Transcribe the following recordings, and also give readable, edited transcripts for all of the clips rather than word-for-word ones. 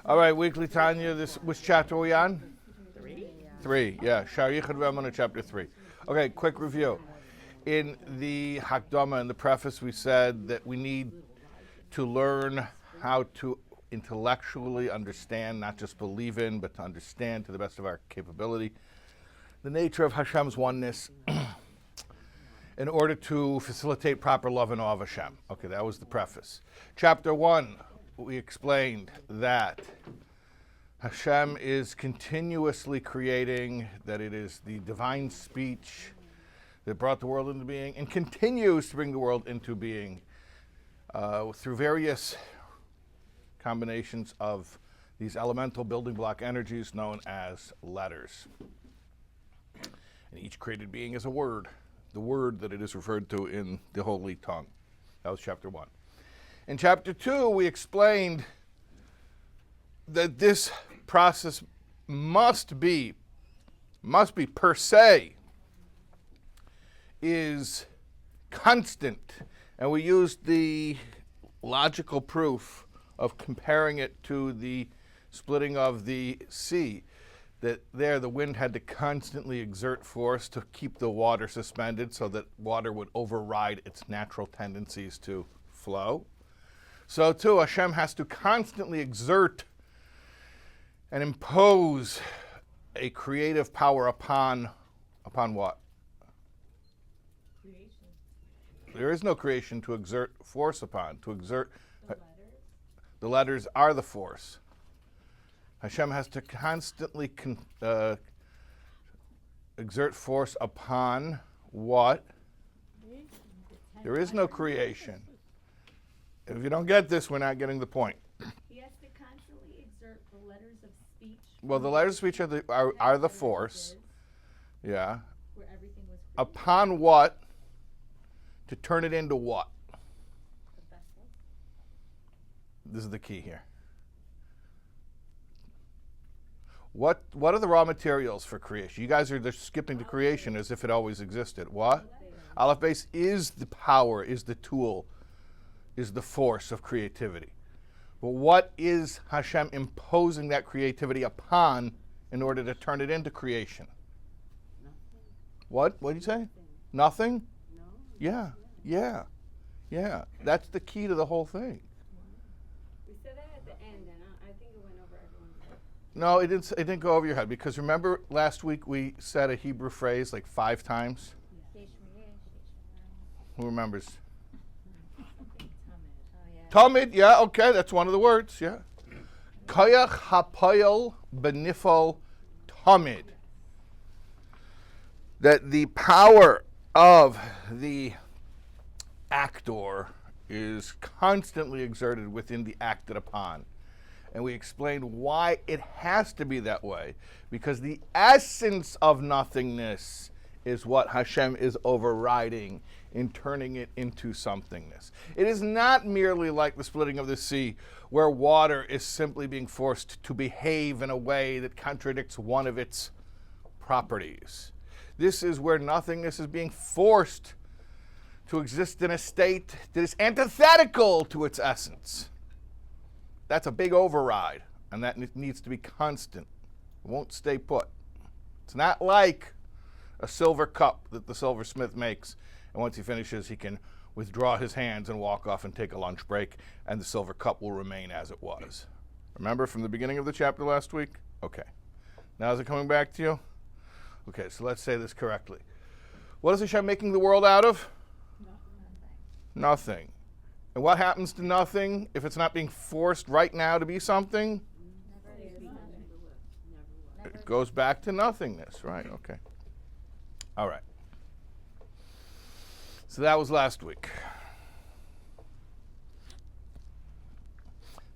All right, weekly Tanya. Which chapter are we on? 3. Yeah. Shaar VeHaEmunah, chapter 3. Okay, quick review. In the Hakdama, in the preface, we said that we need to learn how to intellectually understand, not just believe in, but to understand to the best of our capability, the nature of Hashem's oneness in order to facilitate proper love and awe of Hashem. Okay, that was the preface. Chapter 1, we explained that Hashem is continuously creating, that it is the divine speech that brought the world into being and continues to bring the world into being through various combinations of these elemental building block energies known as letters. And each created being is a word, the word that it is referred to in the holy tongue. That was chapter 1. In chapter 2, we explained that this process must be per se, is constant. And we used the logical proof of comparing it to the splitting of the sea, that there the wind had to constantly exert force to keep the water suspended so that water would override its natural tendencies to flow. So too, Hashem has to constantly exert and impose a creative power upon what? Creation. There is no creation to exert force upon. To exert The letters. the letters are the force. Hashem has to constantly exert force upon what? There is no creation. If you don't get this, we're not getting the point. He has to constantly exert the letters of speech. Well, the letters of speech are the force. Yeah. Where everything was created. Upon what? To turn it into what? The vessel. This is the key here. What are the raw materials for creation? You guys are just skipping to creation as if it always existed. What? Aleph Beis is the power, is the tool, is the force of creativity. But what is Hashem imposing that creativity upon in order to turn it into creation? Nothing. What? What did you say? Nothing? No. Yeah. That's the key to the whole thing. We said that at the end, and I think it went over everyone's head. No, it didn't go over your head, because remember last week we said a Hebrew phrase like 5 times? Who remembers? Talmud, yeah, okay, that's one of the words, yeah. Koyach hapoyel benifol talmud. That the power of the actor is constantly exerted within the acted upon. And we explained why it has to be that way, because the essence of nothingness is what Hashem is overriding in turning it into somethingness. It is not merely like the splitting of the sea, where water is simply being forced to behave in a way that contradicts one of its properties. This is where nothingness is being forced to exist in a state that is antithetical to its essence. That's a big override, and that needs to be constant. It won't stay put. It's not like a silver cup that the silversmith makes, and once he finishes, he can withdraw his hands and walk off and take a lunch break, and the silver cup will remain as it was. Remember from the beginning of the chapter last week? Okay. Now is it coming back to you? Okay, so let's say this correctly. What is Hashem making the world out of? Nothing. And what happens to nothing if it's not being forced right now to be something? It goes back to nothingness, right? Okay. All right. So that was last week.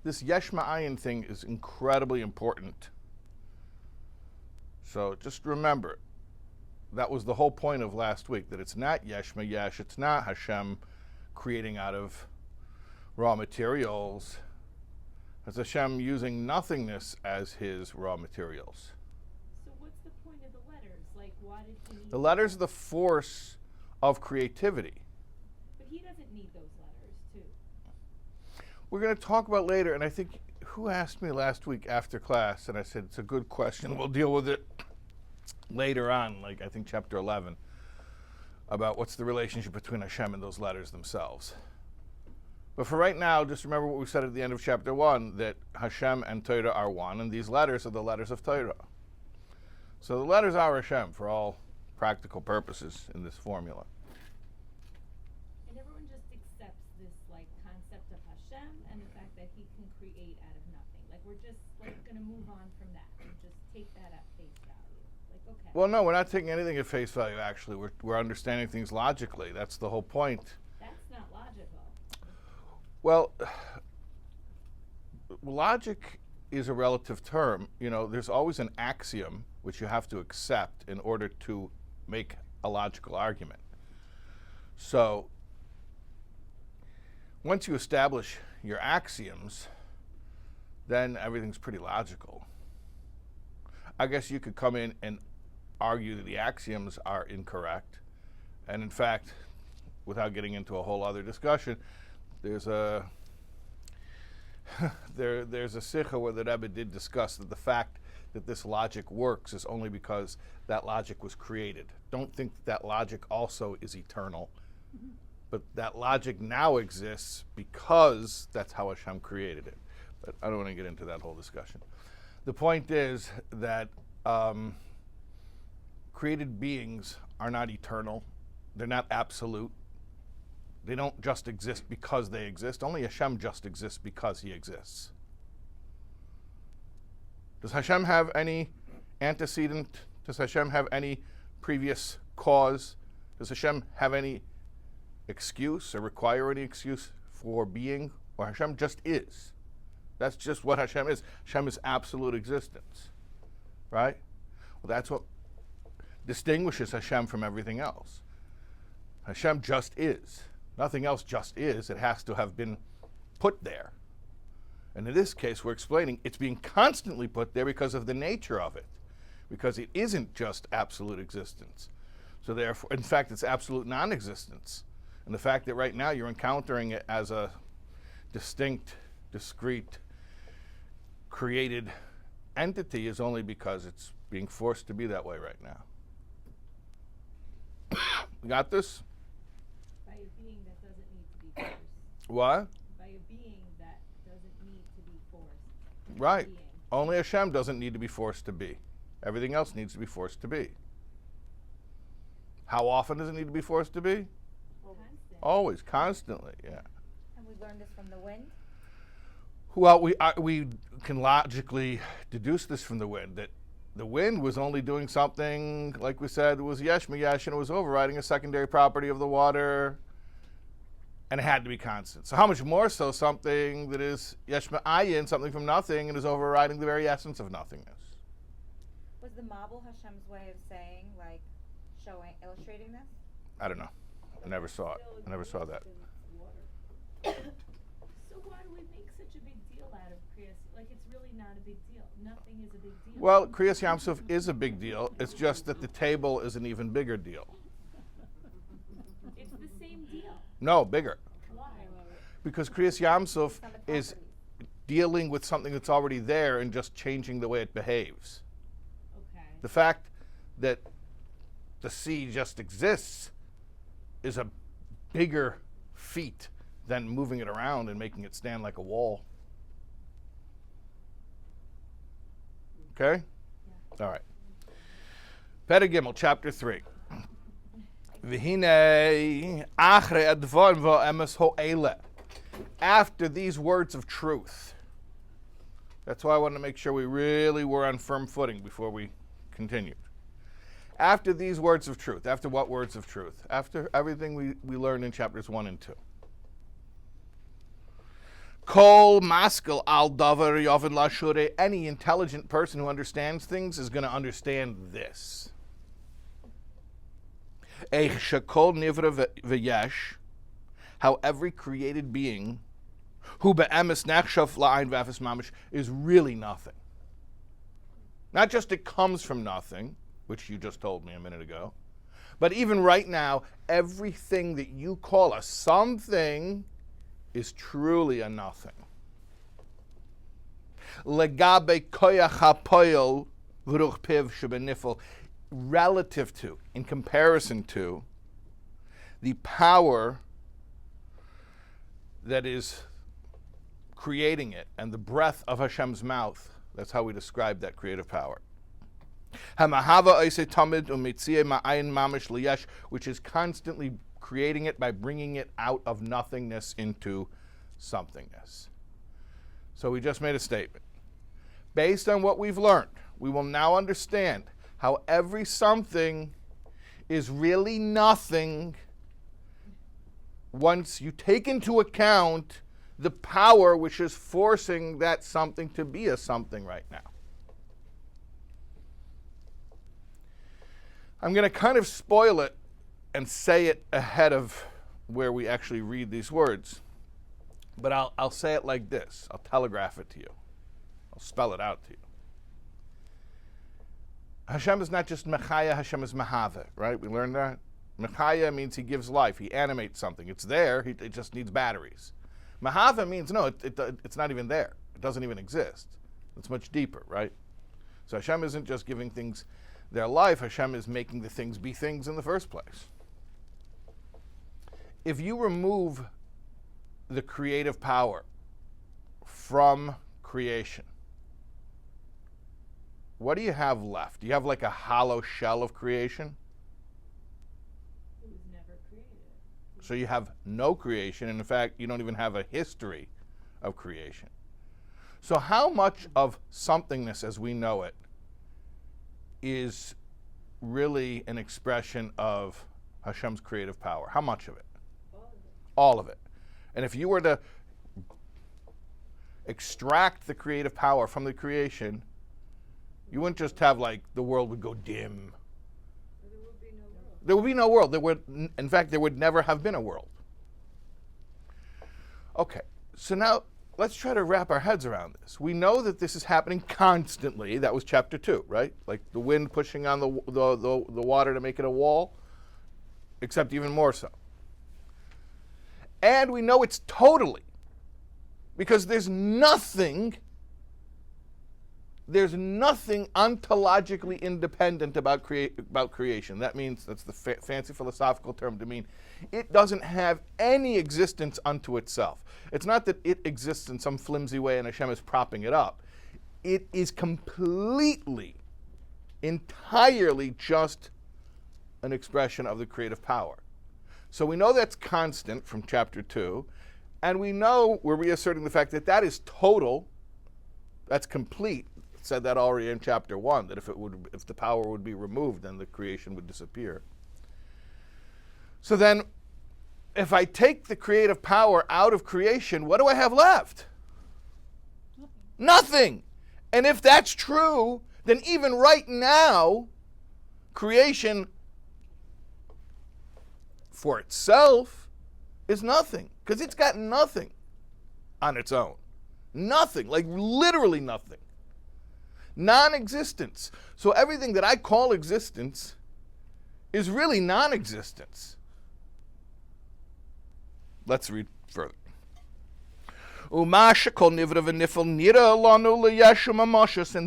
This yesh ma'ayin thing is incredibly important. So just remember, that was the whole point of last week, that it's not yesh ma'yesh, it's not Hashem creating out of raw materials. It's Hashem using nothingness as his raw materials. So what's the point of the letters? Like, why did he need The letters are the force of creativity. But he doesn't need those letters, too. We're going to talk about later, and I think who asked me last week after class, and I said, it's a good question. We'll deal with it later on, like I think chapter 11, about what's the relationship between Hashem and those letters themselves. But for right now, just remember what we said at the end of chapter 1, that Hashem and Torah are one, and these letters are the letters of Torah. So the letters are Hashem for all practical purposes in this formula. And everyone just accepts this like concept of Hashem and the fact that he can create out of nothing. Like we're just like gonna move on from that and just take that at face value. Like okay. Well, no, we're not taking anything at face value, actually. We're understanding things logically. That's the whole point. That's not logical. Well, logic is a relative term. You know, there's always an axiom which you have to accept in order to make a logical argument. So, once you establish your axioms, then everything's pretty logical. I guess you could come in and argue that the axioms are incorrect. And in fact, without getting into a whole other discussion, there's a there's a sikha where the Rebbe did discuss that the fact that this logic works is only because that logic was created. Don't think that logic also is eternal. But that logic now exists because that's how Hashem created it. But I don't want to get into that whole discussion. The point is that created beings are not eternal. They're not absolute. They don't just exist because they exist. Only Hashem just exists because he exists. Does Hashem have any antecedent? Does Hashem have any previous cause? Does Hashem have any excuse or require any excuse for being? Or Hashem just is. That's just what Hashem is. Hashem is absolute existence. Right? Well, that's what distinguishes Hashem from everything else. Hashem just is. Nothing else just is. It has to have been put there. And in this case, we're explaining it's being constantly put there because of the nature of it, because it isn't just absolute existence. So therefore, in fact, it's absolute non-existence. And the fact that right now you're encountering it as a distinct, discrete, created entity is only because it's being forced to be that way right now. We got this? By a being that doesn't need to be forced. What? By a being that doesn't need to be forced. Right. Being. Only Hashem doesn't need to be forced to be. Everything else needs to be forced to be. How often does it need to be forced to be? Constant. Always, constantly, yeah. And we learned this from the wind? Well, we can logically deduce this from the wind, that the wind was only doing something, like we said, it was yesh miyesh, and it was overriding a secondary property of the water, and it had to be constant. So how much more so something that is yesh ma'ayin, something from nothing, and is overriding the very essence of nothingness? Was the Mabul Hashem's way of saying, like, showing, illustrating this? I don't know. I never saw it. I never saw that. So why do we make such a big deal out of Kriyas? Like it's really not a big deal. Nothing is a big deal. Well, Kriyas Yam Suf is a big deal. It's just that the table is an even bigger deal. It's the same deal. No, bigger. Why? Because Kriyas Yam Suf Some of the is properties. dealing with something that's already there and just changing the way it behaves. Okay. The fact that the sea just exists is a bigger feat than moving it around and making it stand like a wall. Okay? Yeah. All right. Perek Gimel, chapter 3. VeHaEmunah achrei advarim VeHaEmes ho'eleh. After these words of truth. That's why I wanted to make sure we really were on firm footing before we continued. After these words of truth. After what words of truth? After everything we learned in chapters 1 and 2. Kol maskel al davar yoven lashure. Any intelligent person who understands things is going to understand this. Eich shekol nivra v'yesh. How every created being, who be'emes nechshav la'ayin v'afes mamish, is really nothing. Not just it comes from nothing, which you just told me a minute ago, but even right now, everything that you call a something is truly a nothing. Legabe koyach hapoyel v'ruch piv shebenifel, relative to, in comparison to, the power that is creating it and the breath of Hashem's mouth. That's how we describe that creative power. Which is constantly creating it by bringing it out of nothingness into somethingness. So we just made a statement. Based on what we've learned, we will now understand how every something is really nothing once you take into account the power which is forcing that something to be a something right now. I'm going to kind of spoil it and say it ahead of where we actually read these words, but I'll say it like this. I'll telegraph it to you. I'll spell it out to you. Hashem is not just Mechaya, Hashem is Mahave, right? We learned that. Mechaya means he gives life, he animates something. It's there, it just needs batteries. Mahava means no, it's not even there. It doesn't even exist. It's much deeper, right? So Hashem isn't just giving things their life, Hashem is making the things be things in the first place. If you remove the creative power from creation, what do you have left? Do you have like a hollow shell of creation? It was never created. So you have no creation, and in fact, you don't even have a history of creation. So how much of somethingness as we know it is really an expression of Hashem's creative power? How much of it? All of it. And if you were to extract the creative power from the creation, you wouldn't just have like the world would go dim. There would be no world. There would be no world. In fact, there would never have been a world. Okay, so now let's try to wrap our heads around this. We know that this is happening constantly. That was chapter 2, right? Like the wind pushing on the water to make it a wall, except even more so. And we know it's totally, because there's nothing ontologically independent about creation. That means, that's the fancy philosophical term to mean, it doesn't have any existence unto itself. It's not that it exists in some flimsy way and Hashem is propping it up. It is completely, entirely just an expression of the creative power. So we know that's constant from chapter 2, and we know, we're reasserting the fact that that is total, that's complete. Said that already in chapter 1, that if the power would be removed, then the creation would disappear. So then, if I take the creative power out of creation, what do I have left? Nothing. And if that's true, then even right now, creation for itself is nothing, because it's got nothing on its own. Nothing, like literally nothing. Non-existence. So everything that I call existence is really non-existence. Let's read further. And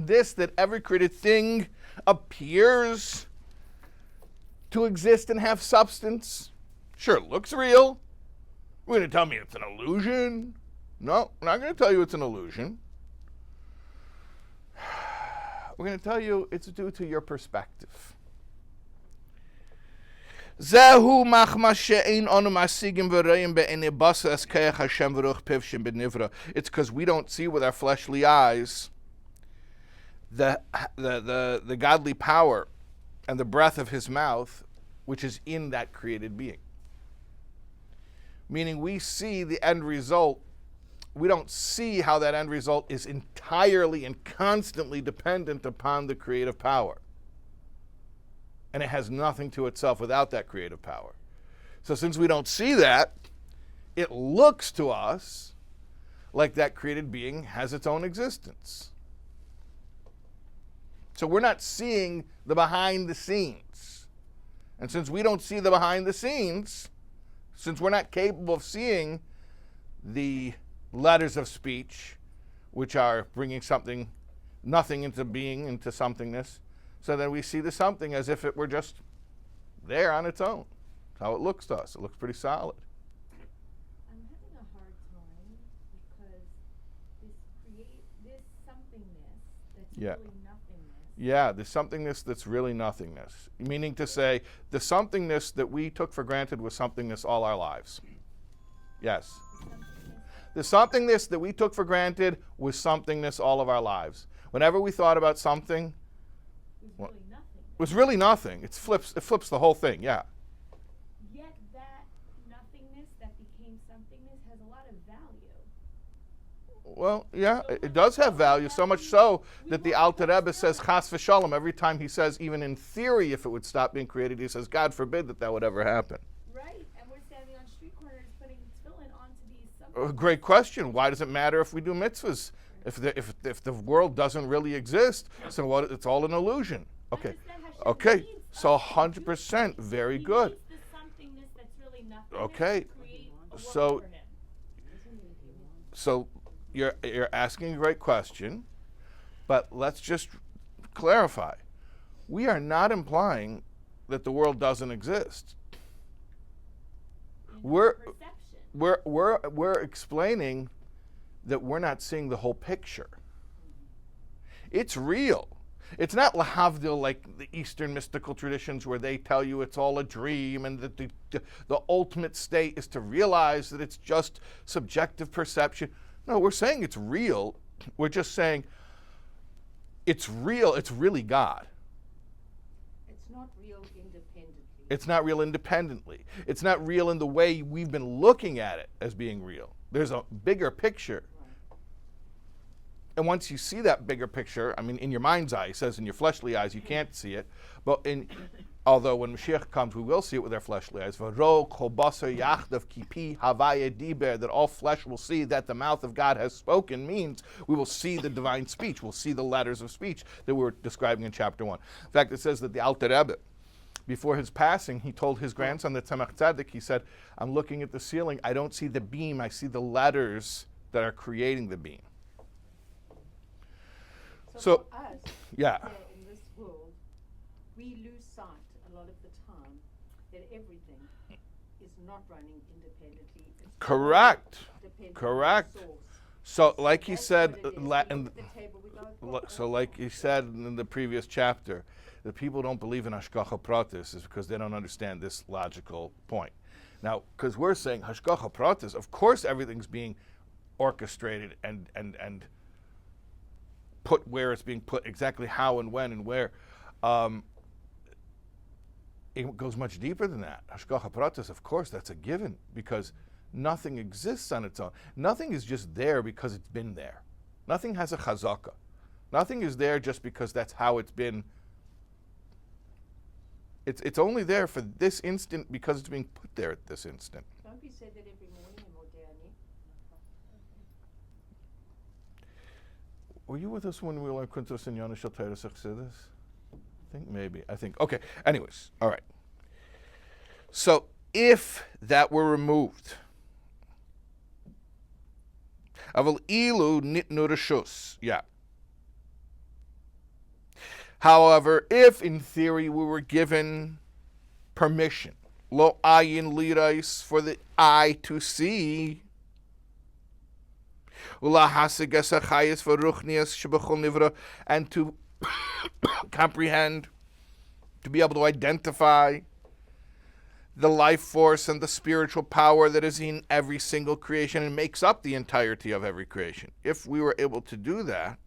this, that every created thing appears to exist and have substance. Sure, it looks real. We're going to tell me it's an illusion? No, we're not going to tell you it's an illusion. We're going to tell you it's due to your perspective. It's because we don't see with our fleshly eyes the godly power and the breath of his mouth, which is in that created being. Meaning we see the end result. We don't see how that end result is entirely and constantly dependent upon the creative power. And it has nothing to itself without that creative power. So since we don't see that, it looks to us like that created being has its own existence. So we're not seeing the behind the scenes. And since we don't see the behind the scenes, since we're not capable of seeing the letters of speech, which are bringing nothing into being, into somethingness. So then we see the something as if it were just there on its own. That's how it looks to us. It looks pretty solid. I'm having a hard time because this somethingness that's Yeah. really nothingness. Yeah, the somethingness that's really nothingness. Meaning to say, the somethingness that we took for granted was somethingness all our lives. Yes. The somethingness that we took for granted was somethingness all of our lives. Whenever we thought about something, Was really nothing. it was really nothing. It flips the whole thing, yeah. Yet that nothingness that became somethingness has a lot of value. Well, yeah, it does have value, so much so that the Alter Rebbe says, Chas v'shalom, every time he says, even in theory, if it would stop being created, he says, God forbid that would ever happen. Right, and we're standing on street corners putting tefillin onto these something. Great question. Why does it matter if we do mitzvahs? If the world doesn't really exist, so what? It's all an illusion. Okay, okay. So 100%, very good. He needs the somethingness that's really nothingness Okay, to create a world so for him. so you're asking a great question, but let's just clarify. We are not implying that the world doesn't exist. In We're perception. we're explaining that we're not seeing the whole picture. It's real. It's not lahavdil like the Eastern mystical traditions where they tell you it's all a dream and that the ultimate state is to realize that it's just subjective perception. No, we're saying it's real. We're just saying it's real. It's really God. It's not real independently. It's not real independently. It's not real in the way we've been looking at it as being real. There's a bigger picture. And once you see that bigger picture, I mean, in your mind's eye, it says in your fleshly eyes, you can't see it. But although when Mashiach comes, we will see it with our fleshly eyes. That all flesh will see that the mouth of God has spoken means we will see the divine speech. We'll see the letters of speech that we were describing in chapter 1. In fact, it says that the Alter Rebbe, before his passing, he told his grandson, the Tzemach Tzedek, he said, I'm looking at the ceiling. I don't see the beam. I see the letters that are creating the beam. So, for us, yeah. here in this world, we lose sight a lot of the time that everything is not running independently. It's Correct. dependent on Correct. the source. So, like he That's said, what it is. We la- look and at the table, we go, "What? so like he said in the previous chapter, the people don't believe in Hashgacha Pratis is because they don't understand this logical point. Now, because we're saying Hashgacha Pratis, of course everything's being orchestrated and put where it's being put, exactly how and when and where. It goes much deeper than that. Hashgacha Pratis, of course, that's a given because nothing exists on its own. Nothing is just there because it's been there. Nothing has a chazaka. Nothing is there just because that's how it's been. It's only there for this instant because it's being put there at this instant. Don't we say that every morning in Moderne? Were you with us when we learned Kuntos and Yonah Shel Torah Chassidus? I think. Okay. Anyways, all right. So if that were removed, Aval ilu nitnu reshus. Yeah. However, if in theory we were given permission, lo ayin lirais, for the eye to see, and to comprehend, to be able to identify the life force and the spiritual power that is in every single creation and makes up the entirety of every creation. If we were able to do that,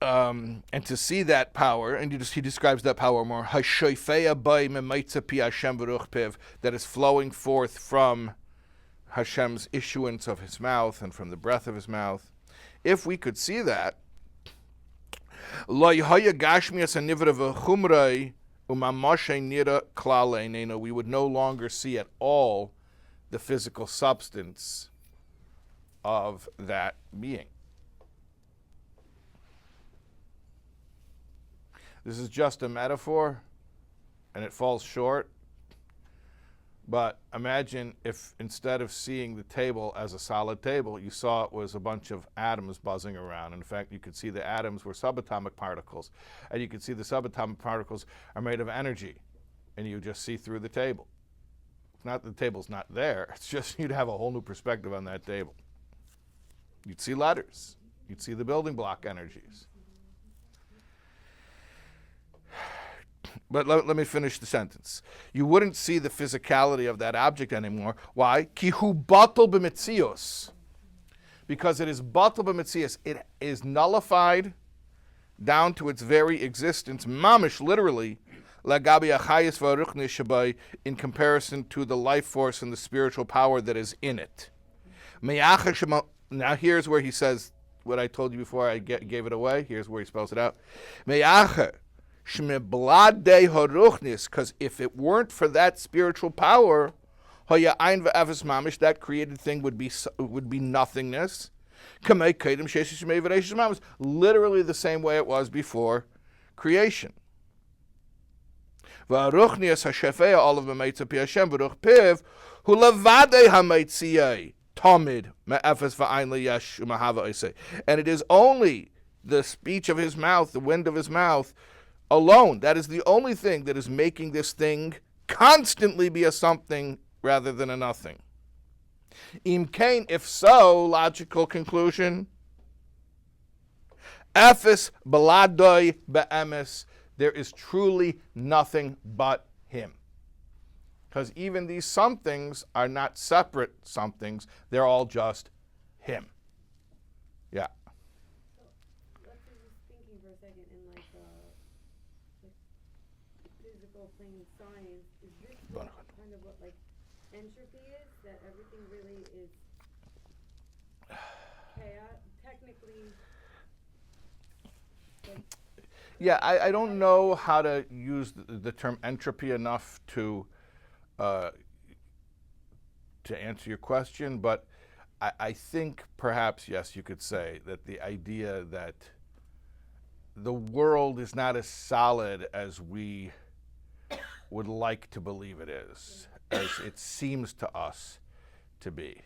and to see that power, and he describes that power more, that is flowing forth from Hashem's issuance of his mouth and from the breath of his mouth. If we could see that, we would no longer see at all the physical substance of that being. This is just a metaphor, and it falls short But imagine if instead of seeing the table as a solid table, you saw it was a bunch of atoms buzzing around. In fact, you could see the atoms were subatomic particles. And you could see the subatomic particles are made of energy. And you just see through the table. It's not that the table's not there. It's just you'd have a whole new perspective on that table. You'd see letters. You'd see the building block energies. But let me finish the sentence. You wouldn't see the physicality of that object anymore. Why? Ki hu batel b'metzios. Because it is batel b'metzios. It is nullified down to its very existence, mamish, literally, lagabi achayis v'aruchnis shabai, in comparison to the life force and the spiritual power that is in it. Now here's where he says what I told you before I gave it away. Here's where he spells it out. Because if it weren't for that spiritual power, that created thing would be nothingness. Literally the same way it was before creation. And it is only the speech of his mouth, the wind of his mouth, alone. That is the only thing that is making this thing constantly be a something rather than a nothing. Im kain, if so, logical conclusion, Ephes baladoi be'emes, there is truly nothing but him. Because even these somethings are not separate somethings, they're all just him. Yeah. Let's just thinking for a second in like physical plane science, is this what, kind of what like entropy is? That everything really is chaos, technically? Like, yeah, I don't know how to use the term entropy enough to answer your question, but I think perhaps, yes, you could say that the idea that the world is not as solid as we would like to believe it is, as it seems to us to be.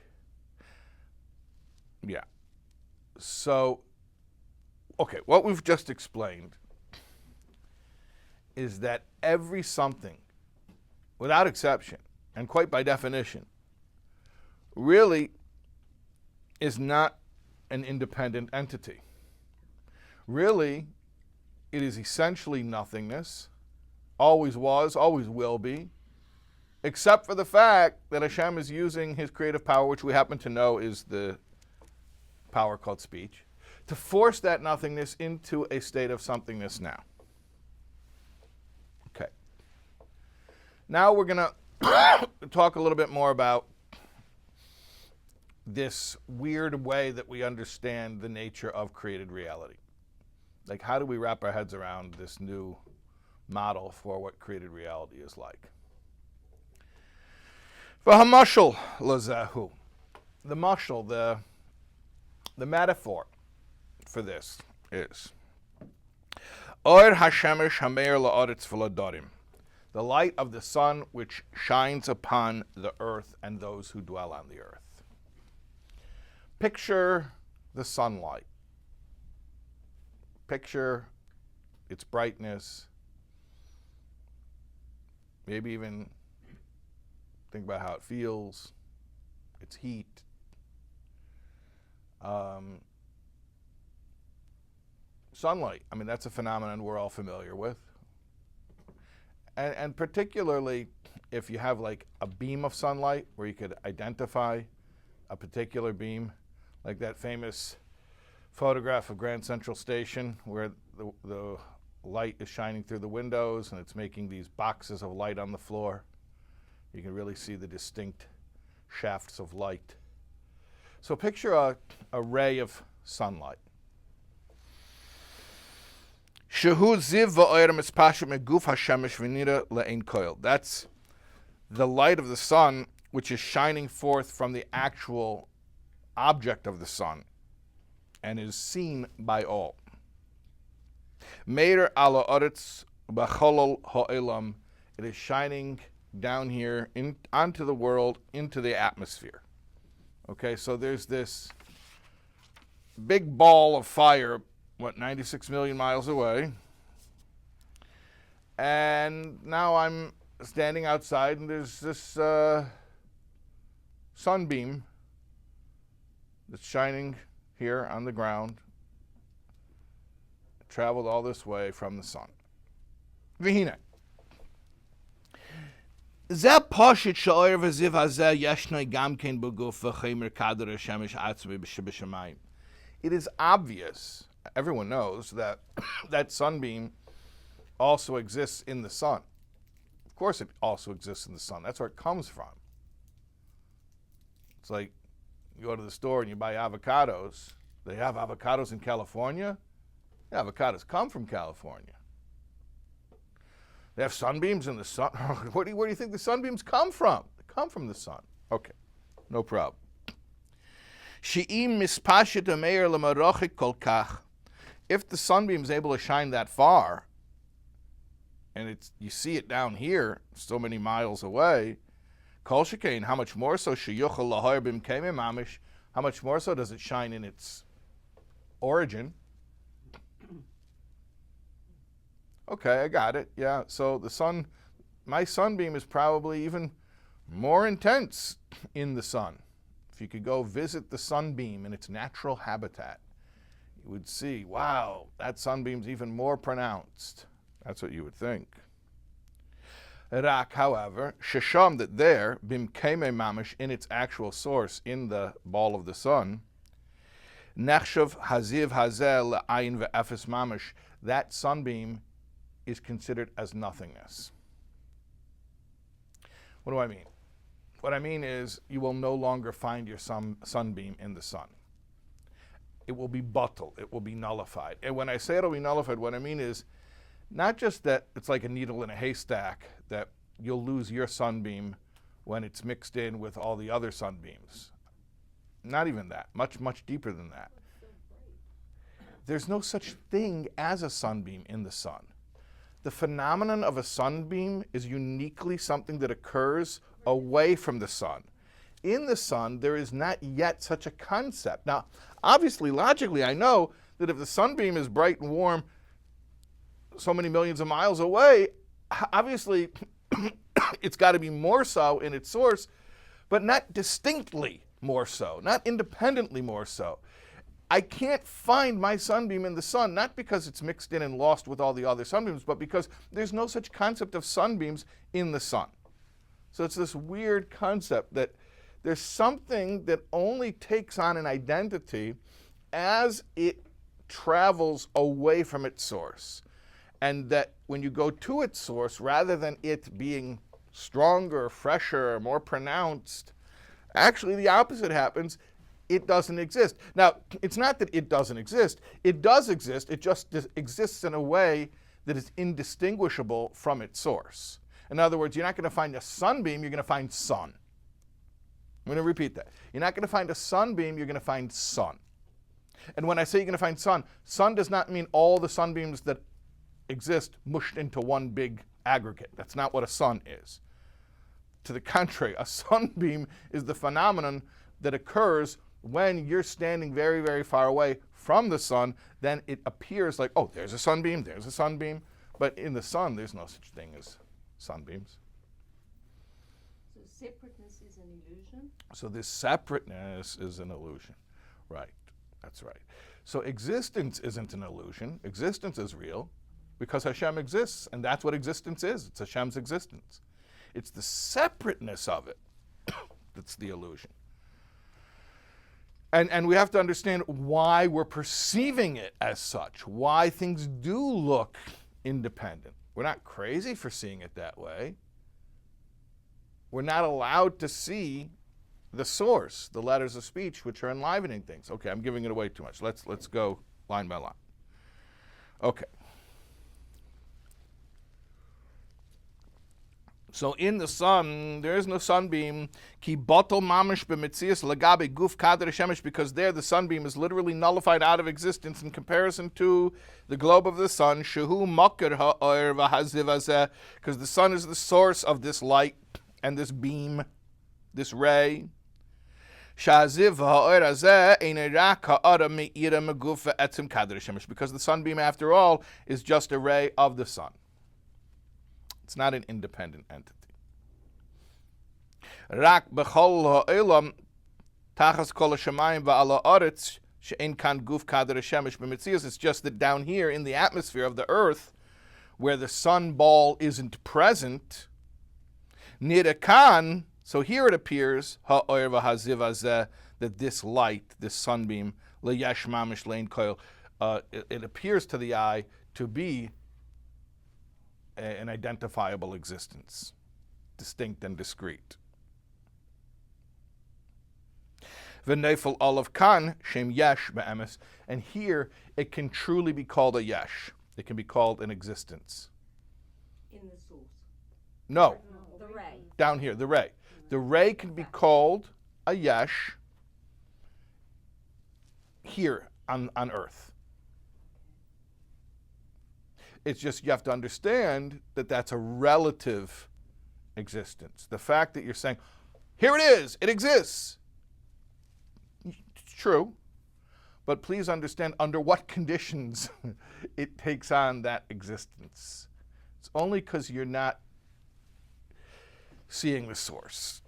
Yeah. So, okay, what we've just explained is that every something, without exception, and quite by definition, really is not an independent entity. Really, it is essentially nothingness, always was, always will be, except for the fact that Hashem is using his creative power, which we happen to know is the power called speech, to force that nothingness into a state of somethingness now. Okay. Now we're going to talk a little bit more about this weird way that we understand the nature of created reality. Like, how do we wrap our heads around this new model for what created reality is like? VeHaMashal lazehu. The mashal, the metaphor for this is Or Hashemesh Hameir la'aretz v'ladarim, the light of the sun which shines upon the earth and those who dwell on the earth. Picture the sunlight. Picture its brightness. Maybe even think about how it feels, its heat. Sunlight, I mean, that's a phenomenon we're all familiar with. And particularly if you have like a beam of sunlight where you could identify a particular beam, like that famous photograph of Grand Central Station where the light is shining through the windows and it's making these boxes of light on the floor. You can really see the distinct shafts of light. So picture a ray of sunlight. That's the light of the sun, which is shining forth from the actual object of the sun and is seen by all. It is shining down here onto the world, into the atmosphere. Okay, so there's this big ball of fire, 96 million miles away. And now I'm standing outside and there's this sunbeam that's shining here on the ground. It traveled all this way from the sun. VeHaEmunah. זה פשוט שהאור וזיו הזה ישנו גם כן בגוף וחומר כדור השמש עצמי שבשמיים. It is obvious, everyone knows, that that sunbeam also exists in the sun. Of course it also exists in the sun. That's where it comes from. It's like you go to the store and you buy avocados. They have avocados in California. The avocados come from California. They have sunbeams in the sun. Where do you think the sunbeams come from? They come from the sun. Okay, no problem. If the sunbeam is able to shine that far, and you see it down here, so many miles away, how much more so how much more so does it shine in its origin? Okay, I got it. Yeah, so my sunbeam is probably even more intense in the sun. If you could go visit the sunbeam in its natural habitat, you would see, wow, that sunbeam's even more pronounced. That's what you would think. Rak, however, shesham, that there, bimkeme mamish, in its actual source, in the ball of the sun, nechshav haziv hazel ayin ve'efes mamish, that sunbeam is considered as nothingness. What do I mean? What I mean is you will no longer find your sunbeam in the sun. It will be bottled. It will be nullified. And when I say it'll be nullified, what I mean is not just that it's like a needle in a haystack, that you'll lose your sunbeam when it's mixed in with all the other sunbeams. Not even that. Much, much deeper than that. There's no such thing as a sunbeam in the sun. The phenomenon of a sunbeam is uniquely something that occurs away from the sun. In the sun, there is not yet such a concept. Now, obviously, logically, I know that if the sunbeam is bright and warm so many millions of miles away, obviously, it's got to be more so in its source, but not distinctly more so, not independently more so. I can't find my sunbeam in the sun, not because it's mixed in and lost with all the other sunbeams, but because there's no such concept of sunbeams in the sun. So it's this weird concept that there's something that only takes on an identity as it travels away from its source. And that when you go to its source, rather than it being stronger, fresher, more pronounced, actually the opposite happens. It doesn't exist. Now, it's not that it doesn't exist. It does exist. It just exists in a way that is indistinguishable from its source. In other words, you're not going to find a sunbeam, you're going to find sun. I'm going to repeat that. You're not going to find a sunbeam, you're going to find sun. And when I say you're going to find sun, sun does not mean all the sunbeams that exist mushed into one big aggregate. That's not what a sun is. To the contrary, a sunbeam is the phenomenon that occurs when you're standing very, very far away from the sun. Then it appears like, oh, there's a sunbeam, there's a sunbeam. But in the sun, there's no such thing as sunbeams. So separateness is an illusion? So this separateness is an illusion. Right, that's right. So existence isn't an illusion. Existence is real because Hashem exists, and that's what existence is. It's Hashem's existence. It's the separateness of it that's the illusion. And we have to understand why we're perceiving it as such, why things do look independent. We're not crazy for seeing it that way. We're not allowed to see the source, the letters of speech, which are enlivening things. Okay, I'm giving it away too much. Let's go line by line. Okay. So in the sun, there is no sunbeam. Ki batel mamish b'metzias lagabe guf kader shemesh, because there the sunbeam is literally nullified out of existence in comparison to the globe of the sun. Shehu makir ha'or v'haziv hazeh, because the sun is the source of this light and this beam, this ray. Shaziv ha'or hazeh ein rak ha'ara me'ira meguf etzim kader shemesh, because the sunbeam, after all, is just a ray of the sun. It's not an independent entity. Rak b'chol ha'olam tachas kol ha'shamayim v'ala aretz she'en kan guf kader shemesh b'metzias. It's just that down here in the atmosphere of the earth, where the sun ball isn't present, nirakan, so here it appears ha'or v'haziv hazeh, that this light, this sunbeam, le'yesh mamish lein koil, it appears to the eye to be an identifiable existence, distinct and discrete. V'neifel olav kan shem yesh be'emes, and here it can truly be called a yesh. It can be called an existence. In the source. No, The ray. down here, the ray. The ray can be called a yesh here on earth. It's just you have to understand that that's a relative existence. The fact that you're saying, here it is, it exists. It's true. But please understand under what conditions it takes on that existence. It's only because you're not seeing the source.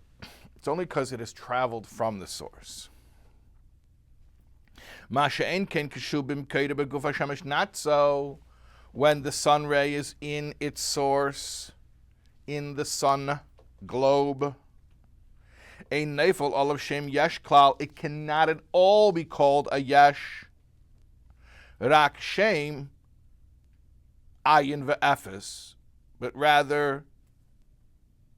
It's only because it has traveled from the source. Not so when the sun ray is in its source, in the sun globe. A neifel olav shem yesh klal, it cannot at all be called a yesh. Rak shem ayin ve'efes, but rather,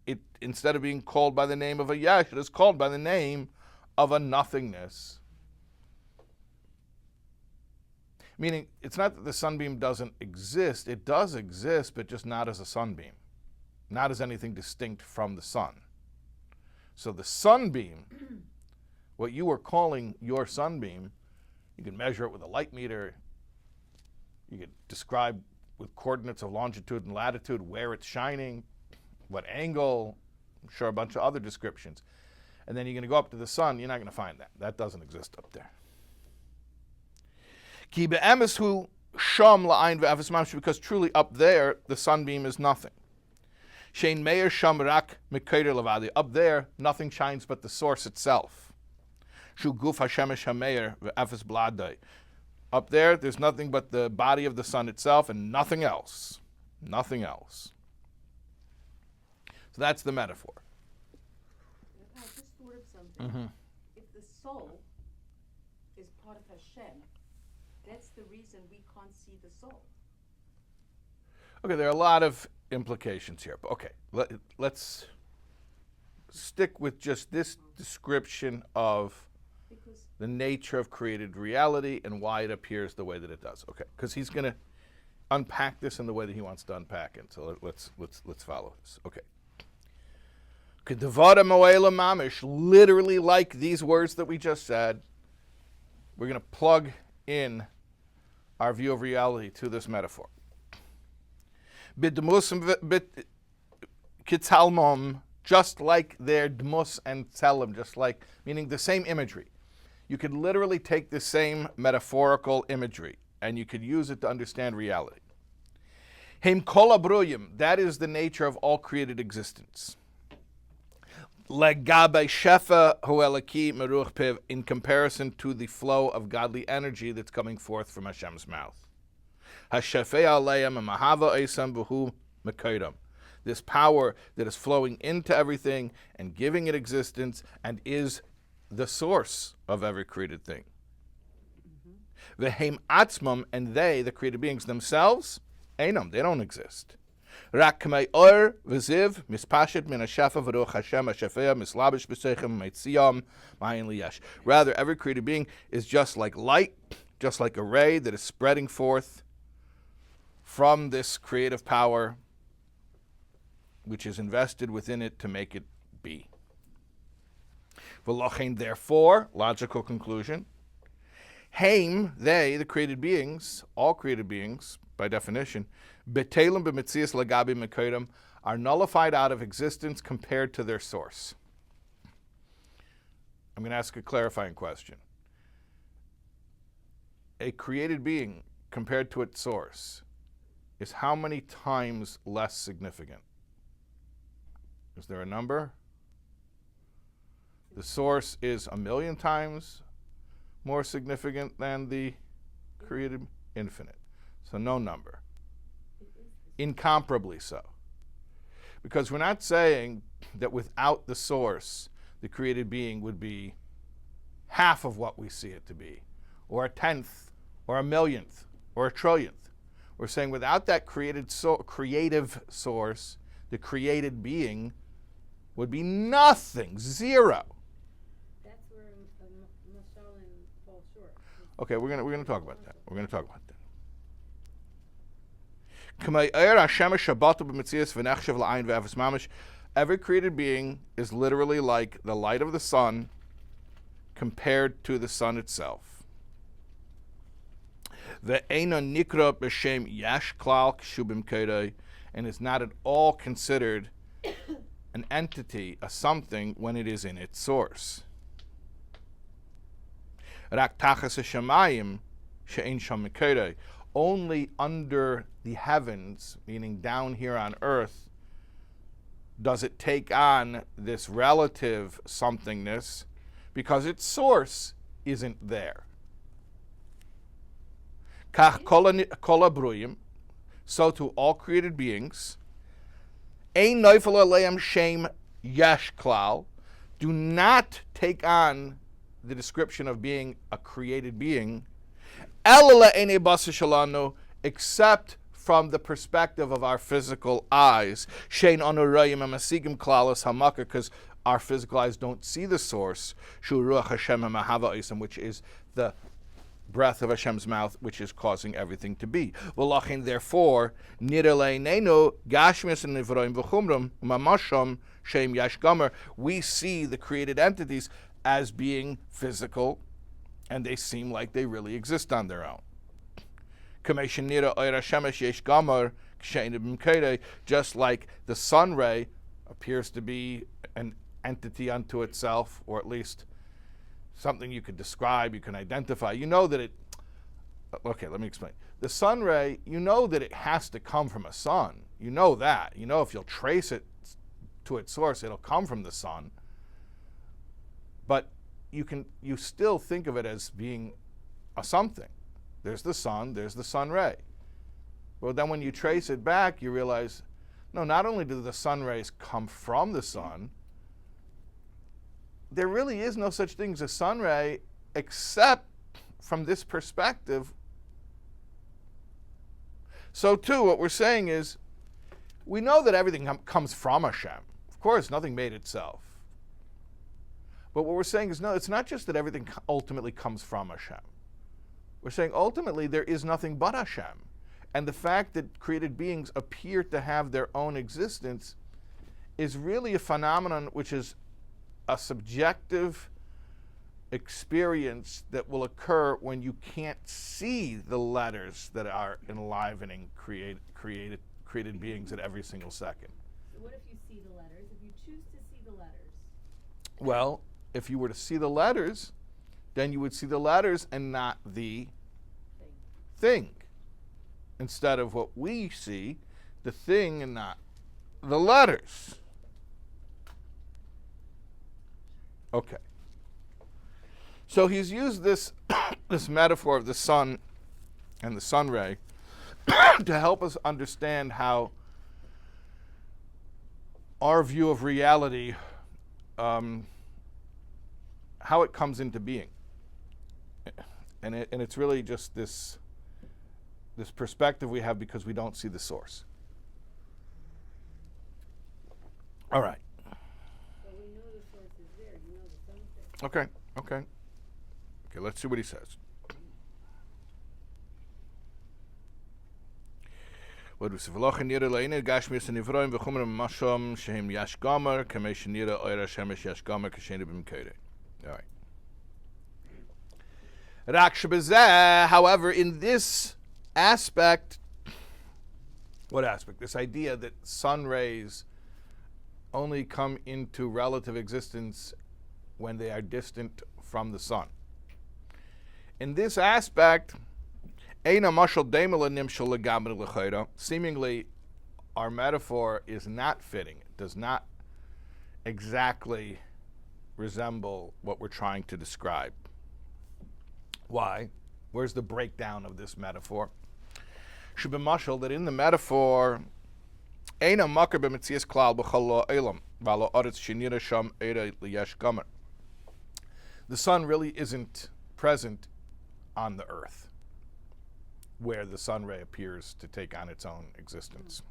it instead of being called by the name of a yesh, it is called by the name of a nothingness. Meaning, it's not that the sunbeam doesn't exist. It does exist, but just not as a sunbeam. Not as anything distinct from the sun. So the sunbeam, what you were calling your sunbeam, you can measure it with a light meter. You could describe with coordinates of longitude and latitude where it's shining, what angle, I'm sure a bunch of other descriptions. And then you're going to go up to the sun, you're not going to find that. That doesn't exist up there. Ki be'emes hu sham la'ayin ve'efes mamish, because truly up there, the sunbeam is nothing. Shein meir sham rak mekeider levadi. Up there, nothing shines but the source itself. Shu guf hashemesh hameir ve'efes bladai. Up there, there's nothing but the body of the sun itself and nothing else. Nothing else. So that's the metaphor. I just thought of something. If the soul is part of Hashem, that's the reason we can't see the soul. Okay, there are a lot of implications here. But okay, let's stick with just this description of Because the nature of created reality and why it appears the way that it does. Okay, because he's going to unpack this in the way that he wants to unpack it. So let's follow this. Okay. Kedavada moela mamish, literally like these words that we just said, we're going to plug in our view of reality to this metaphor. Bidmus bit kitzalmom, just like their dmus and tzelem, just like, meaning the same imagery. You could literally take the same metaphorical imagery and you could use it to understand reality. Heim kol abruyim, that is the nature of all created existence. Legabe shefa huelaki meruch piv, in comparison to the flow of godly energy that's coming forth from Hashem's mouth. Hashefei aleim mahava esam b'hu mekoidam. This power that is flowing into everything and giving it existence and is the source of every created thing. Veheim atzmam, and they, the created beings themselves, einam, they don't exist. Rak k'mei or v'ziv mispashet min hashafa v'ruch Hashem hashafea mislabish b'seichem meitziyam ma'ayin liyesh. Rather, every created being is just like light, just like a ray that is spreading forth from this creative power which is invested within it to make it be. V'lochein, therefore, logical conclusion, Haim, they, the created beings, all created beings, by definition, betelim b'metzias lagabi mekodim, are nullified out of existence compared to their source. I'm going to ask a clarifying question. A created being, compared to its source, is how many times less significant? Is there a number? The source is 1,000,000 times more significant than the created infinite. So no number. Incomparably so. Because we're not saying that without the source, the created being would be half of what we see it to be, or a tenth, or a millionth, or a trillionth. We're saying without that creative source, the created being would be nothing, zero. That's where Mashalin falls short. Okay, we're gonna talk about that. We're gonna talk about that. Every created being is literally like the light of the sun compared to the sun itself. And is not at all considered an entity, a something, when it is in its source. Only under the heavens, meaning down here on earth, does it take on this relative somethingness, because its source isn't there. Kach kol habruyim, so to all created beings, ein neufel aleim shem yesh klal, do not take on the description of being a created being, except from the perspective of our physical eyes, because our physical eyes don't see the source, which is the breath of Hashem's mouth, which is causing everything to be. Therefore, we see the created entities as being physical, and they seem like they really exist on their own. Just like the sun ray appears to be an entity unto itself, or at least something you could describe, you can identify. You know that it, okay, let me explain. The sun ray, you know that it has to come from a sun. You know that. You know if you'll trace it to its source, it'll come from the sun. But you still think of it as being a something. There's the sun ray. Well, then when you trace it back, you realize, no, not only do the sun rays come from the sun, there really is no such thing as a sun ray, except from this perspective. So too, what we're saying is, we know that everything comes from Hashem. Of course, nothing made itself. But what we're saying is, no, it's not just that everything ultimately comes from Hashem. We're saying ultimately there is nothing but Hashem. And the fact that created beings appear to have their own existence is really a phenomenon which is a subjective experience that will occur when you can't see the letters that are enlivening created beings at every single second. So what if you see the letters? If you choose to see the letters? Well, if you were to see the letters, then you would see the letters and not the thing. Instead of what we see, the thing and not the letters. Okay. So he's used this this metaphor of the sun and the sun ray to help us understand how our view of reality, how it comes into being. And it's really just this perspective we have because we don't see the source. All right. So we know the source is there. You know the sunset. Okay, let's see what he says. However, in this aspect, what aspect? This idea that sun rays only come into relative existence when they are distant from the sun. In this aspect, seemingly our metaphor is not fitting. It does not exactly resemble what we're trying to describe. Why? Where's the breakdown of this metaphor? Should be mashal that in the metaphor, the sun really isn't present on the earth, where the sun ray appears to take on its own existence.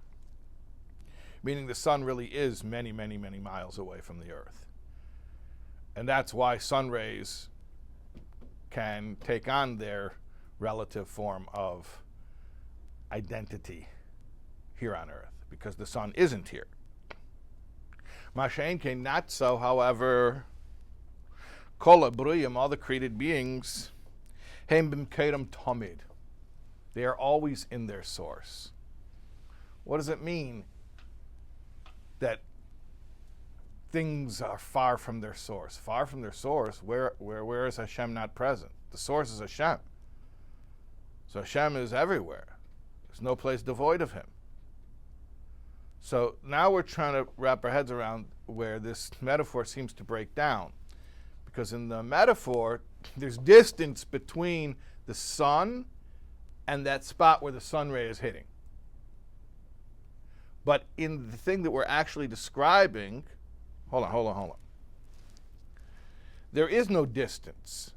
Meaning the sun really is many, many, many miles away from the earth. And that's why sun rays can take on their relative form of identity here on earth, because the sun isn't here. Masha'enke, not so, however, kol habriyim, all the created beings, heim b'mkeram tamid. They are always in their source. What does it mean that things are far from their source? Far from their source, where is Hashem not present? The source is Hashem. So Hashem is everywhere. There's no place devoid of Him. So now we're trying to wrap our heads around where this metaphor seems to break down. Because in the metaphor, there's distance between the sun and that spot where the sun ray is hitting. But in the thing that we're actually describing, hold on. There is no distance.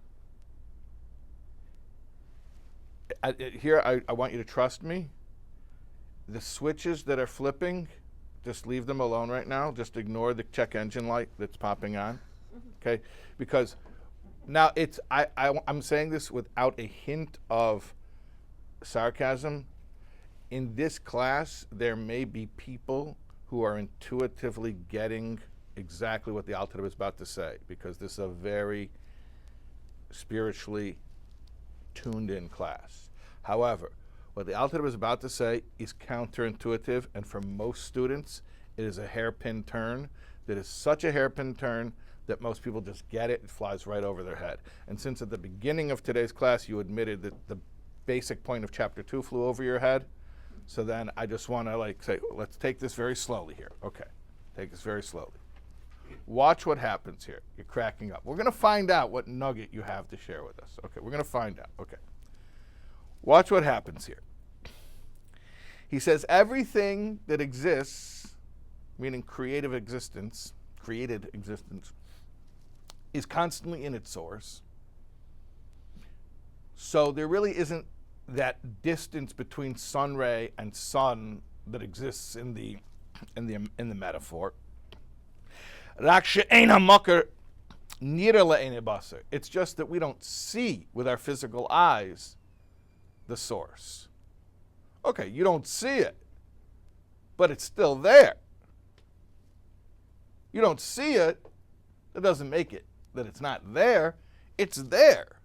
Here, I want you to trust me. The switches that are flipping, just leave them alone right now. Just ignore the check engine light that's popping on. Okay? Because now I'm saying this without a hint of sarcasm. In this class, there may be people who are intuitively getting exactly what the Alter Rebbe is about to say, because this is a very spiritually tuned in class. However, what the Alter Rebbe is about to say is counterintuitive, and for most students, it is a hairpin turn that is such a hairpin turn that most people just get it. It flies right over their head. And since at the beginning of today's class you admitted that the basic point of chapter 2 flew over your head, so then I just want to say, let's take this very slowly here. Okay, take this very slowly. Watch what happens here. You're cracking up. We're going to find out what nugget you have to share with us. Okay, we're going to find out. Okay. Watch what happens here. He says everything that exists, meaning created existence, is constantly in its source. So there really isn't that distance between sun ray and sun that exists in the metaphor. It's just that we don't see with our physical eyes the source. Okay, you don't see it, but it's still there. You don't see it, that doesn't make it that it's not there. It's there.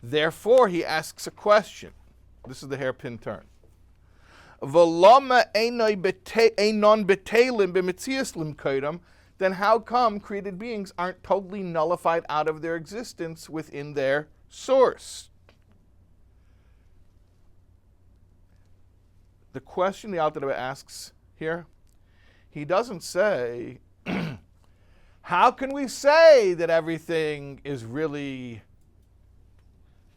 Therefore, he asks a question. This is the hairpin turn. Then how come created beings aren't totally nullified out of their existence within their source? The question the Alter Rebbe asks here, he doesn't say, how can we say that everything is really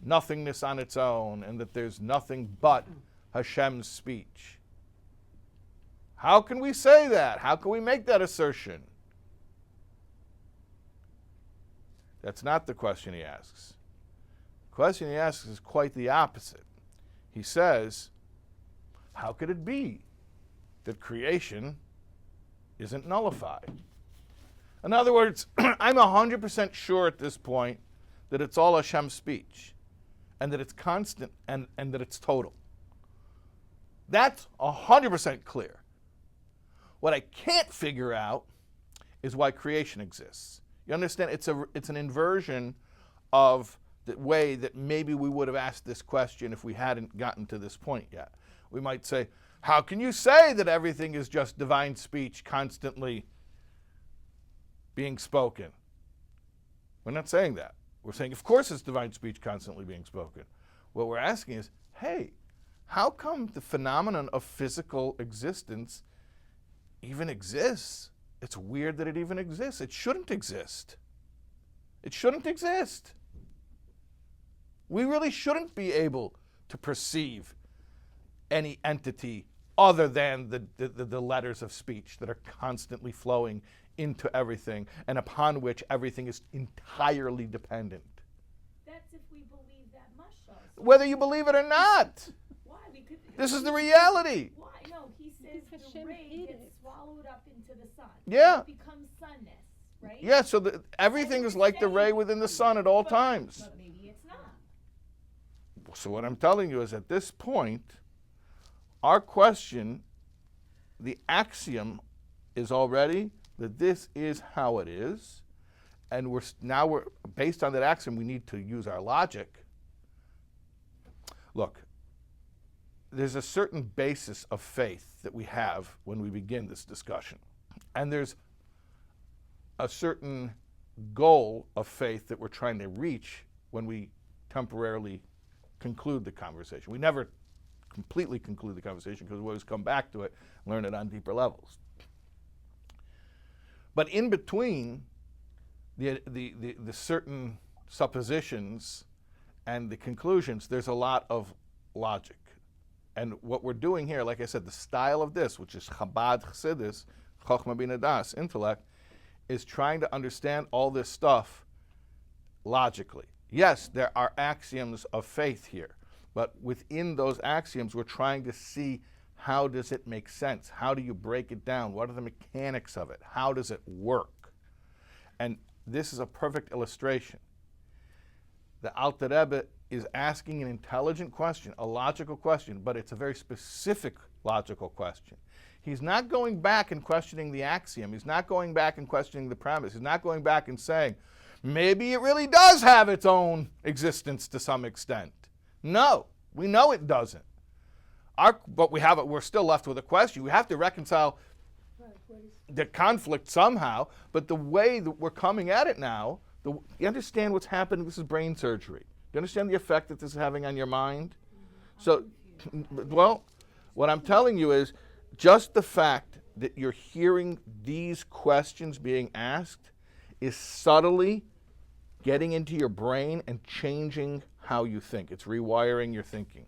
nothingness on its own and that there's nothing but Hashem's speech? How can we say that? How can we make that assertion? That's not the question he asks. The question he asks is quite the opposite. He says, how could it be that creation isn't nullified? In other words, I'm 100% sure at this point that it's all Hashem's speech and that it's constant and that it's total. That's 100% clear. What I can't figure out is why creation exists. You understand? It's an inversion of the way that maybe we would have asked this question if we hadn't gotten to this point yet. We might say, how can you say that everything is just divine speech constantly being spoken? We're not saying that. We're saying, of course it's divine speech constantly being spoken. What we're asking is, hey, how come the phenomenon of physical existence even exists? It's weird that it even exists. It shouldn't exist. It shouldn't exist. We really shouldn't be able to perceive any entity other than the letters of speech that are constantly flowing into everything and upon which everything is entirely dependent. That's if we believe that mushal. Whether you believe it or not. Why? We could. This is the reality. Why? No, he says the ray gets swallowed up into the sun. Yeah. It becomes sunness, right? Yeah, so everything is like the ray within the sun at all times. But maybe it's not. So what I'm telling you is at this point, our question, the axiom is already that this is how it is, and we're based on that axiom, we need to use our logic. Look, there's a certain basis of faith that we have when we begin this discussion, and there's a certain goal of faith that we're trying to reach when we temporarily conclude the conversation. We never completely conclude the conversation because we always come back to it and learn it on deeper levels. But in between the certain suppositions and the conclusions, there's a lot of logic. And what we're doing here, like I said, the style of this, which is Chabad Chassidus, Chochmah Bina Das, intellect, is trying to understand all this stuff logically. Yes, there are axioms of faith here, but within those axioms, we're trying to see how does it make sense? How do you break it down? What are the mechanics of it? How does it work? And this is a perfect illustration. The Alter Rebbe is asking an intelligent question, a logical question, but it's a very specific logical question. He's not going back and questioning the axiom. He's not going back and questioning the premise. He's not going back and saying, maybe it really does have its own existence to some extent. No, we know it doesn't. But we're still left with a question. We have to reconcile the conflict somehow, but the way that we're coming at it now, you understand what's happening? This is brain surgery. You understand the effect that this is having on your mind? So, well, what I'm telling you is just the fact that you're hearing these questions being asked is subtly getting into your brain and changing how you think. It's rewiring your thinking.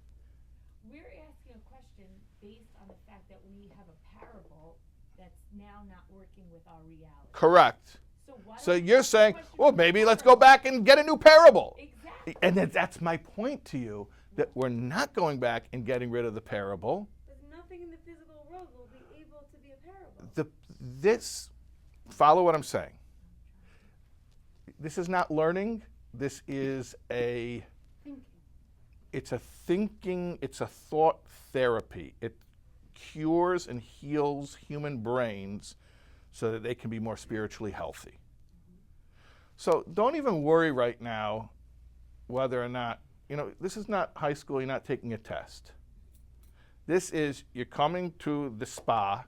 We're asking a question based on the fact that we have a parable that's now not working with our reality. Correct. So you're saying, well, maybe let's go back and get a new parable. Exactly. And that's my point to you, that we're not going back and getting rid of the parable. There's nothing in the physical world will be able to be a parable. Follow what I'm saying. This is not learning. This is it's a thinking, it's a thought therapy. It cures and heals human brains so that they can be more spiritually healthy. So don't even worry right now whether or not, this is not high school, you're not taking a test. This is, you're coming to the spa,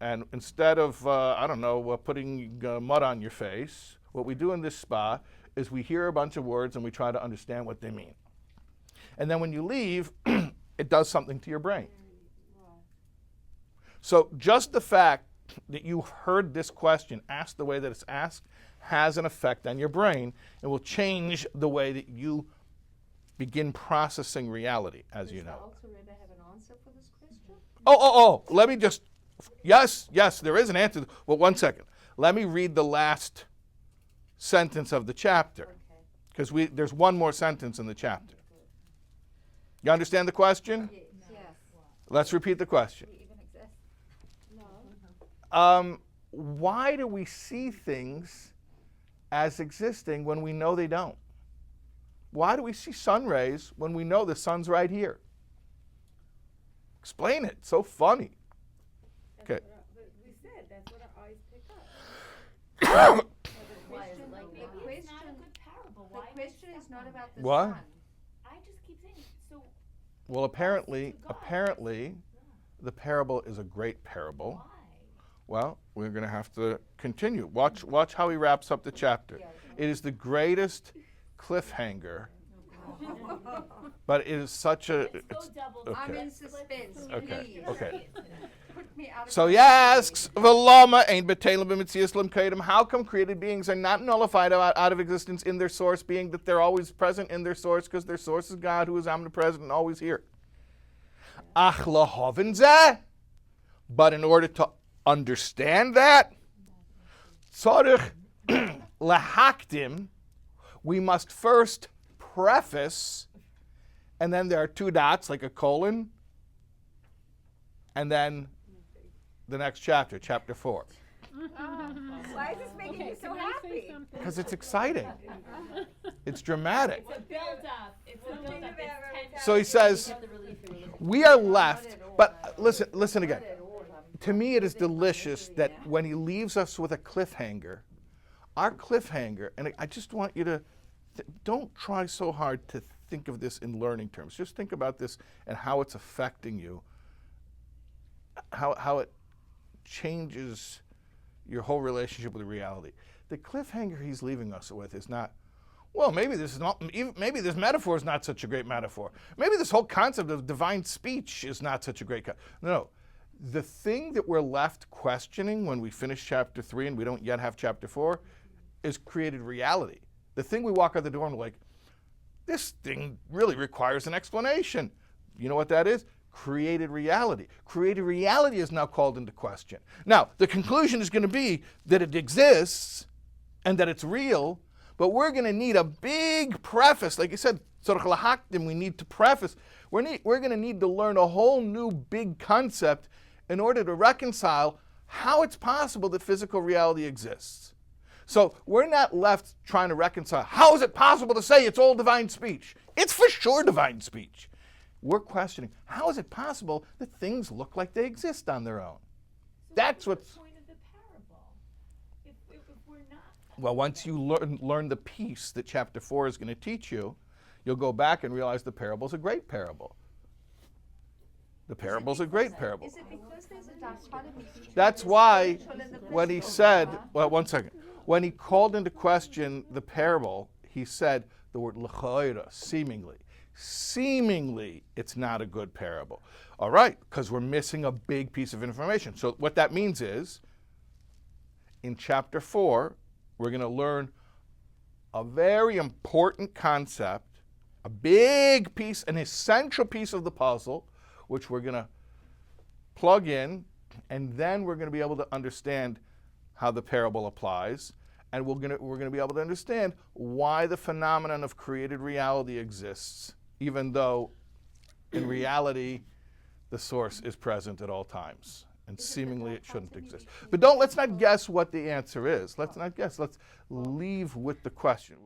and instead of, putting mud on your face, what we do in this spa is we hear a bunch of words and we try to understand what they mean. And then when you leave, it does something to your brain. So just the fact that you heard this question asked the way that it's asked has an effect on your brain and will change the way that you begin processing reality, as you know. Does the Alter Rebbe have an answer for this question? Let me just, yes, there is an answer. Well, one second. Let me read the last sentence of the chapter, because there's one more sentence in the chapter. You understand the question? Yes. Let's repeat the question. Do we even exist? No. Why do we see things as existing when we know they don't? Why do we see sun rays when we know the sun's right here? Explain it. So funny. That's Okay. but we said, that's what our eyes pick up. Why is it like Maybe that? it's not a good parable. The Why am I question is stuck not on about it? the What? sun. I just keep saying, so Well, apparently, to God. apparently, the parable is a great parable. why? Well, we're going to have to continue. Watch how he wraps up the chapter. It is the greatest cliffhanger, but it is such a. Let's go double. okay. I'm in Let's suspense, Okay, please. okay. Put me out of So my he asks, "V'lama ein b'telim b'mitzias lam kaidem?" How come created beings are not nullified out of existence in their source, being that they're always present in their source, because their source is God, who is omnipresent and always here. Ach lahoven zeh. But in order to understand that, tzarich lahakdim, we must first preface, and then there are two dots, like a colon, and then the next chapter, chapter 4. Why is this making you so happy? Because it's exciting. It's dramatic. It's a build-up. It's a build-up. It's 10 So he says, we are left, but listen again. To me, it is delicious that when he leaves us with a cliffhanger, our cliffhanger, and I just want you to, don't try so hard to think of this in learning terms. Just think about this and how it's affecting you, how it changes your whole relationship with reality. The cliffhanger he's leaving us with is not, well, maybe this metaphor is not such a great metaphor. Maybe this whole concept of divine speech is not such a great No. The thing that we're left questioning when we finish chapter 3 and we don't yet have chapter 4 is created reality. The thing we walk out the door and we're like, this thing really requires an explanation. You know what that is? Created reality. Created reality is now called into question. Now, the conclusion is going to be that it exists and that it's real, but we're going to need a big preface. Like I said, we need to preface. We're going to need to learn a whole new big concept in order to reconcile how it's possible that physical reality exists. So we're not left trying to reconcile, how is it possible to say it's all divine speech? It's for sure divine speech. We're questioning, how is it possible that things look like they exist on their own? So That's what's what's... the point of the parable? If we're not. Well, once you learn the piece that chapter 4 is going to teach you, you'll go back and realize the parable's a great parable. The parable's a great parable. Is it because there's a dichotomy? That's why when he said, well, one second. When he called into question the parable, he said the word l'chayra, seemingly. Seemingly, it's not a good parable. All right, because we're missing a big piece of information. So what that means is, in chapter 4, we're going to learn a very important concept, a big piece, an essential piece of the puzzle, which we're going to plug in, and then we're going to be able to understand how the parable applies, and we're going to be able to understand why the phenomenon of created reality exists, even though in reality the source is present at all times, and seemingly it shouldn't exist. But let's not guess what the answer is. Let's not guess. Let's leave with the question.